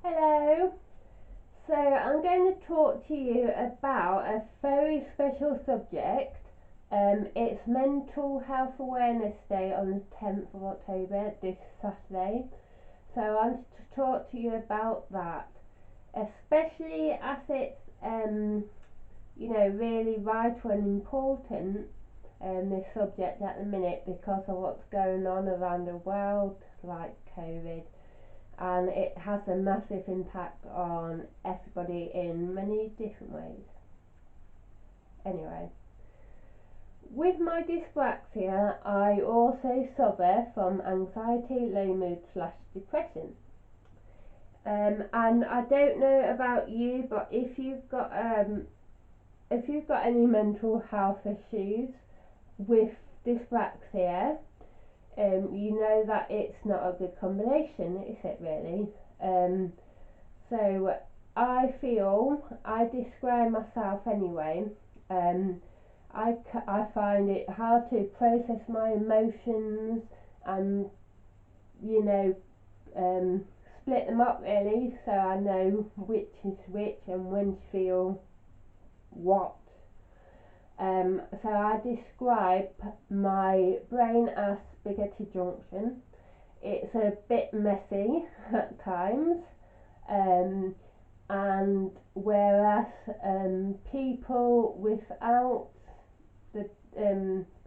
Hello. So I'm going to talk to you about a very special subject. It's Mental Health Awareness Day on the 10th of October, this Saturday. So I want to talk to you about that, especially as it's really vital and important, this subject at the minute, because of what's going on around the world, like COVID, and it has a massive impact on everybody in many different ways. Anyway, with my dyspraxia, I also suffer from anxiety, low mood / depression. And I don't know about you, but if you've got any mental health issues with dyspraxia, you know that it's not a good combination, is it really? So I describe myself anyway. Um, I find it hard to process my emotions and, you know, um, split them up really, so I know which is which and when to feel what. So I describe my brain as spaghetti junction. It's a bit messy at times. Um, and whereas people without the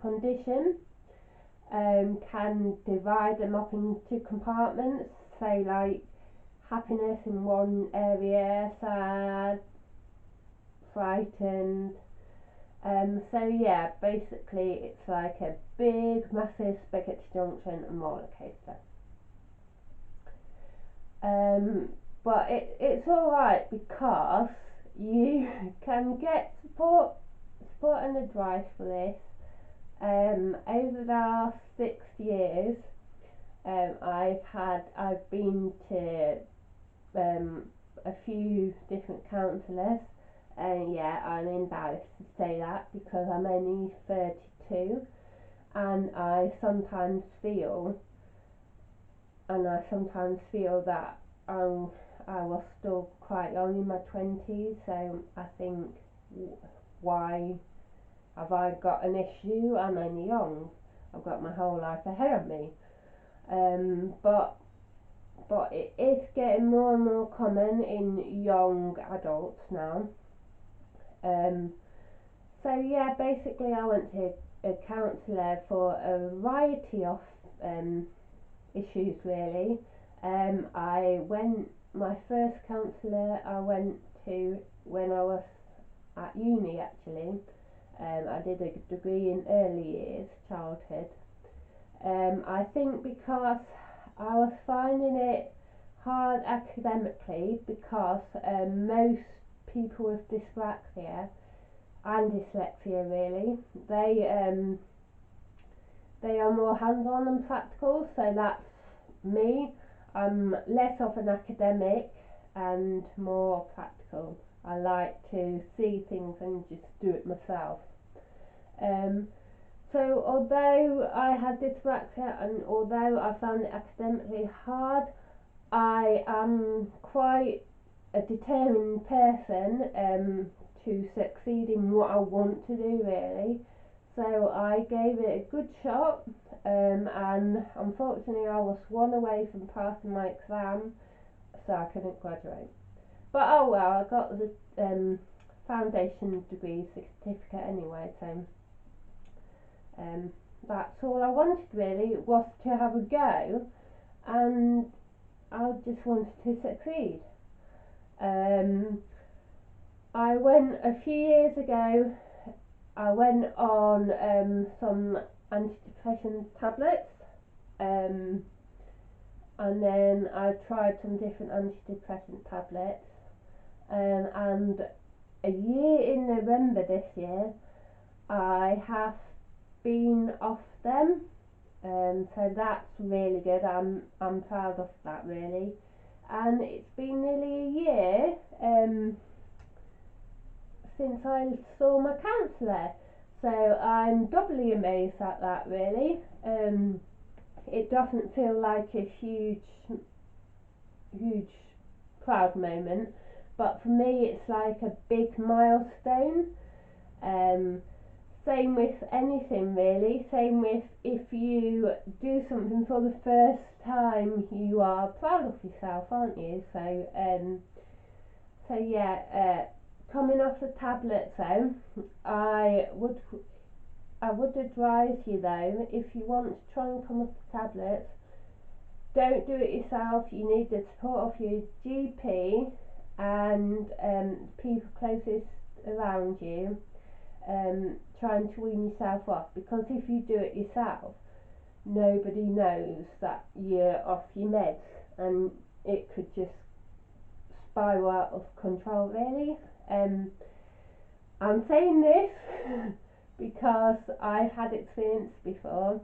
condition can divide them up into compartments, say like happiness in one area, sad, frightened. So yeah, basically it's like a big massive spaghetti junction and roller coaster. Um, but it's alright because you can get support and advice for this. Over the last 6 years, I've been to um, a few different counsellors, and yeah, I'm embarrassed to say that because I'm only 32, and I sometimes feel that um, I was still quite young in my 20s, so I think, why have I got an issue? I'm only young. I've got my whole life ahead of me. But it is getting more and more common in young adults now. Um, so yeah, basically I went to a counsellor for a variety of um, issues really. My first counsellor I went to when I was at uni actually. I did a degree in early years, childhood. I think because I was finding it hard academically because most people with dyspraxia and dyslexia really, they um, they are more hands-on and practical, so that's me. I'm less of an academic and more practical. I like to see things and just do it myself. Um, so although I had dyspraxia and although I found it academically hard, I am quite a determined person to succeed in what I want to do really. So I gave it a good shot, and unfortunately I was one away from passing my exam, so I couldn't graduate. But oh well, I got the foundation degree certificate anyway, so um, that's all I wanted really, was to have a go, and I just wanted to succeed. Um, I went a few years ago. I went on some antidepressant tablets, um, and then I tried some different antidepressant tablets, and a year in November this year, I have been off them. So that's really good. I'm proud of that really, and it's been nearly a year since I saw my counsellor. So I'm doubly amazed at that really. It doesn't feel like a huge proud moment, but for me it's like a big milestone. Um, Same with anything really. Same with if you do something for the first time, you are proud of yourself, aren't you? So yeah, coming off the tablets though, I would I would advise you though, if you want to try and come off the tablets, don't do it yourself. You need the support of your GP and people closest around you, trying to wean yourself off, because if you do it yourself, nobody knows that you're off your meds, and it could just spiral out of control really. um, I'm saying this because I've had experience before,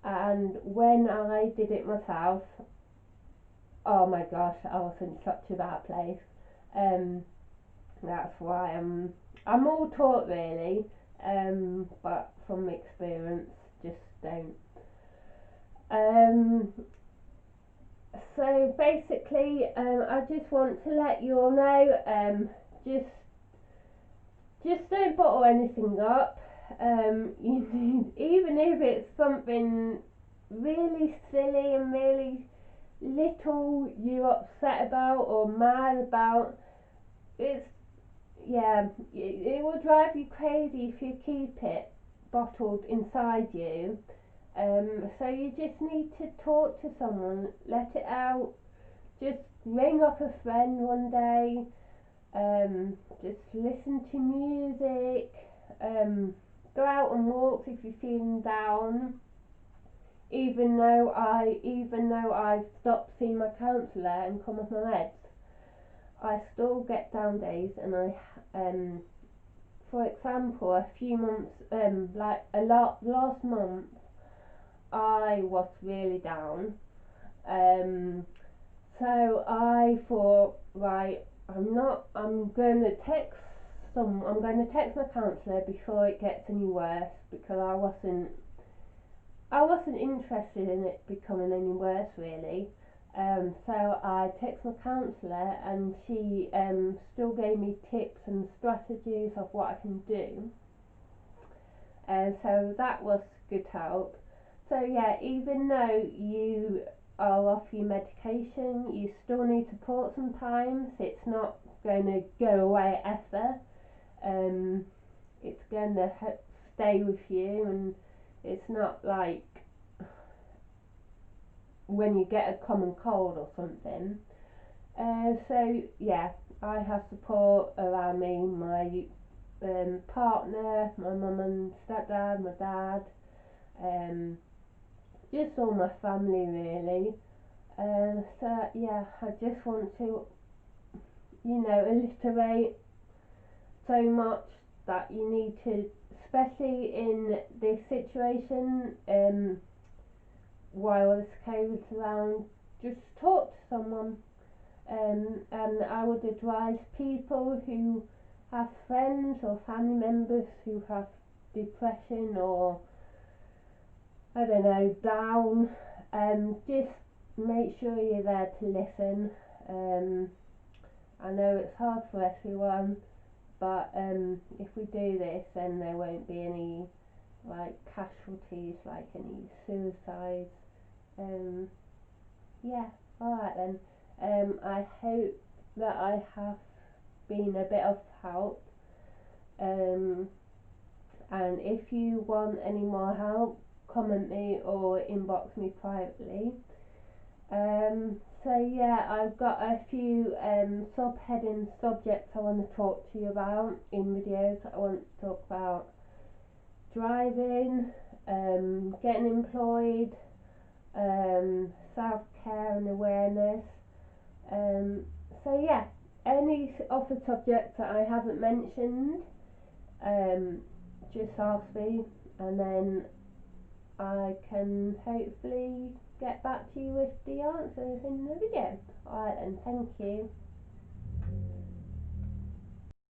and when I did it myself, oh my gosh, I was in such a bad place. um, that's why I'm all taught really, but from experience, just don't. Um, so basically, I just want to let you all know, just don't bottle anything up. You need, even if it's something really silly and really little you're upset about or mad about, it's, yeah, it will drive you crazy if you keep it bottled inside you. So you just need to talk to someone, let it out, just ring up a friend one day, um, just listen to music, go out on walks if you're feeling down. Even though I've stopped seeing my counsellor and come off my meds, I still get down days, and for example, a few months, like a lot last month, I was really down. Um, so I thought, right, I'm gonna text I'm gonna text my counsellor before it gets any worse, because I wasn't interested in it becoming any worse really. So I text my counsellor, and she still gave me tips and strategies of what I can do. So that was good help. So yeah, even though you are off your medication, you still need support sometimes. It's not going to go away ever. Um, it's going to stay with you, and it's not like when you get a common cold or something. So yeah, I have support around me, my partner, my mum and stepdad, my dad, um, just all my family really. So yeah, I just want to, alliterate so much that you need to, especially in this situation, while this COVID's around, just talk to someone. And I would advise people who have friends or family members who have depression or, I don't know, down, just make sure you're there to listen. Um, I know it's hard for everyone, but if we do this, then there won't be any like casualties, like any suicides. Um, yeah, alright then. I hope that I have been a bit of help. Um, and if you want any more help, comment me or inbox me privately. Um, so yeah, I've got a few subheading subjects I want to talk to you about in videos. I want to talk about driving, getting employed, self-care and awareness. Um, so yeah, any of the subjects that I haven't mentioned, um, just ask me, and then I can hopefully get back to you with the answers in the video. Alright then, thank you.